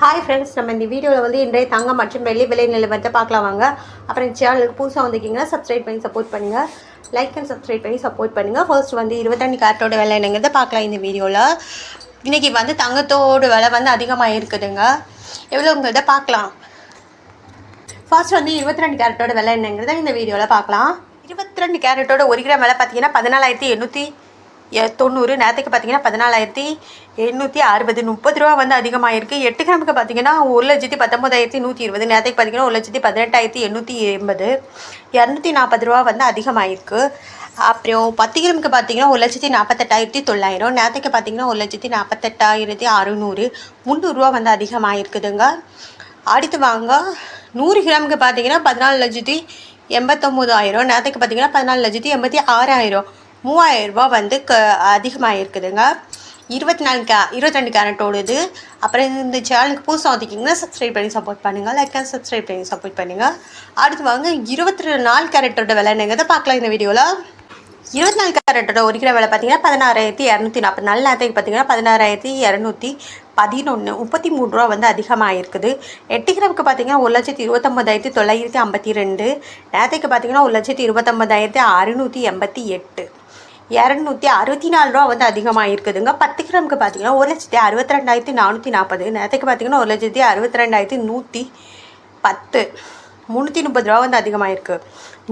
Hi friends, நம்ம இந்த வீடியோவில் வந்து இன்றைய தங்கம் மற்றும் வெள்ளி விலை நிலவரத்தை பார்க்கலாம் வாங்க. அப்புறம் சேனலுக்கு புதுசாக வந்திருக்கீங்கன்னா சப்ஸ்கிரைப் பண்ணி சப்போர்ட் பண்ணுங்கள். லைக் அண்ட் சப்ஸ்கிரைப் பண்ணி சப்போர்ட் பண்ணுங்கள். ஃபர்ஸ்ட் வந்து 22 கேரட்டோட விலை என்னங்கிறத பார்க்கலாம் இந்த வீடியோவில். இன்றைக்கி வந்து தங்கத்தோட விலை வந்து அதிகமாக இருக்குதுங்க. எவ்வளோங்கிறத பார்க்கலாம். ஃபர்ஸ்ட் வந்து 22 கேரட்டோட விலை என்னங்கிறத இந்த வீடியோவில் பார்க்கலாம். 22 கேரட்டோட 1 கிராம் விலை பார்த்தீங்கன்னா 14,890. நேரத்துக்கு பார்த்தீங்கன்னா 14,860. 30 ரூபா வந்து அதிகமாக இருக்குது. 8 கிராமுக்கு பார்த்தீங்கன்னா 1,19,120. நேரத்துக்கு பார்த்தீங்கன்னா 1,18,880. 240 ரூபா வந்து அதிகமாக இருக்குது. அப்புறம் 10 கிராமுக்கு பார்த்தீங்கன்னா 1,48,900. நேரத்துக்கு பார்த்தீங்கன்னா 1,48,600. 300 ரூபா வந்து அதிகமாக இருக்குதுங்க. அடுத்து வாங்க, 100 கிராமுக்கு பார்த்தீங்கன்னா 14,89,000. நேரத்துக்கு பார்த்தீங்கன்னா 14,86,000. 3,000 ரூபா வந்து அதிகமாக இருக்குதுங்க. 22 கேரட்டோடுது. அப்புறம் இந்த சேனலுக்கு புதுசாக வந்துக்கிங்கன்னா சப்ஸ்கிரைப் பண்ணி சப்போர்ட் பண்ணுங்கள். லைக் அண்ட் சப்ஸ்கிரைப் பண்ணி சப்போர்ட் பண்ணுங்கள். அடுத்து வாங்க, 24 கேரட்டோட விலை என்னங்கிறத பார்க்கலாம் இந்த வீடியோவில். 24 கேரட்டோட 1 கிராம் விலை பார்த்தீங்கன்னா 16,244. நேரத்துக்கு பார்த்தீங்கன்னா 16,211. 33 ரூபா வந்து அதிகமாக இருக்குது. 8 கிராமுக்கு பார்த்தீங்கன்னா 1,29,952. நேரத்துக்கு பார்த்தீங்கன்னா 1,29,688. 264 ரூபா வந்து அதிகமாக இருக்குதுங்க. 10 கிராமுக்கு பார்த்தீங்கன்னா 1,62,440. நேரத்துக்கு பார்த்தீங்கன்னா 1,62,110. 330 ரூபா வந்து அதிகமாக இருக்குது.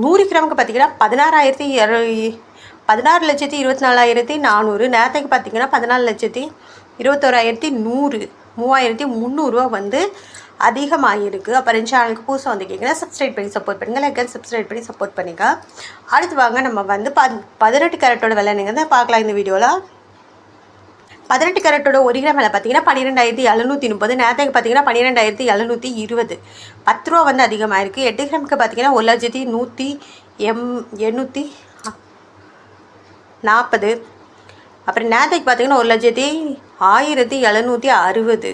100 கிராமுக்கு பார்த்தீங்கன்னா 16,24,400. நேரத்துக்கு பார்த்தீங்கன்னா 14,21,100. 3,300 ரூபா வந்து அதிகமாக இருக்குது. அப்புறம் சேனலுக்கு புதுசாக வந்துக்கிங்கன்னா சப்ஸ்கிரைப் பண்ணி சப்போர்ட் பண்ணுங்கள். லைக் அண்ட் சப்ஸ்கிரைப் பண்ணி சப்போர்ட் பண்ணுங்கள். அடுத்து வாங்க, நம்ம வந்து 18 கேரட்டோட விலை என்னங்கிறத பார்க்கலாம் இந்த வீடியோவில். 18 கேரட்டோட 1 கிராம் விலை பார்த்தீங்கன்னா 12,730. நேரத்துக்கு பார்த்தீங்கன்னா 12,720. 10 ரூபா வந்து அதிகமாக இருக்குது. 8 கிராமுக்கு பார்த்தீங்கன்னா 1,840. அப்புறம் நேரத்துக்கு பார்த்தீங்கன்னா 1,1760.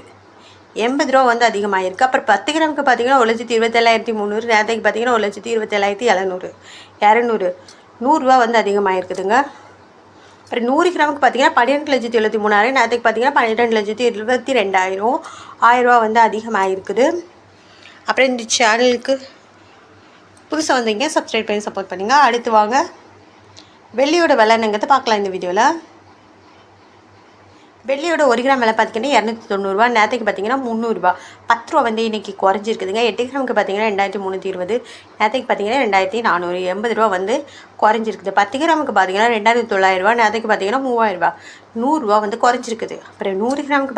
80 ரூபா வந்து அதிகமாக இருக்குது. அப்புறம் 10 கிராமுக்கு பார்த்தீங்கன்னா 1,27,300. நேரத்துக்கு பார்த்தீங்கன்னா 1,27,700. 200. 100 ரூபா வந்து அதிகமாக இருக்குதுங்க. அப்புறம் 100 கிராமுக்கு பார்த்தீங்கன்னா 12,73,000. நேரத்துக்கு பார்த்தீங்கன்னா 12,22,000. 1000 ரூபா வந்து அதிகமாக இருக்குது. அப்புறம் இந்த சேனலுக்கு புதுசாக வந்தீங்க சப்ஸ்கிரைப் பண்ணி சப்போர்ட் பண்ணுங்கள். அடுத்து வாங்க, வெள்ளியோட விலை என்னங்கிறத பார்க்கலாம் இந்த வீடியோவில். வெள்ளியோட 1 கிராம் விலை பார்த்தீங்கன்னா 290 ரூபா. நேரத்துக்கு பார்த்தீங்கன்னா 300 ரூபா. 10 ரூபா வந்து இன்றைக்கி குறைஞ்சிருக்குதுங்க. 8 கிராமுக்கு பார்த்தீங்கன்னா 2,320. நேரத்துக்கு பார்த்தீங்கன்னா 2,400. 80 ரூபா வந்து குறைஞ்சிருக்குது. 10 கிராமுக்கு பார்த்தீங்கன்னா 2,900 ரூபா. நேரத்துக்கு பார்த்தீங்கன்னா 3,000 ரூபா. 100 ரூபா வந்து குறைஞ்சிருக்குது. அப்புறம் 100 கிராமுக்கு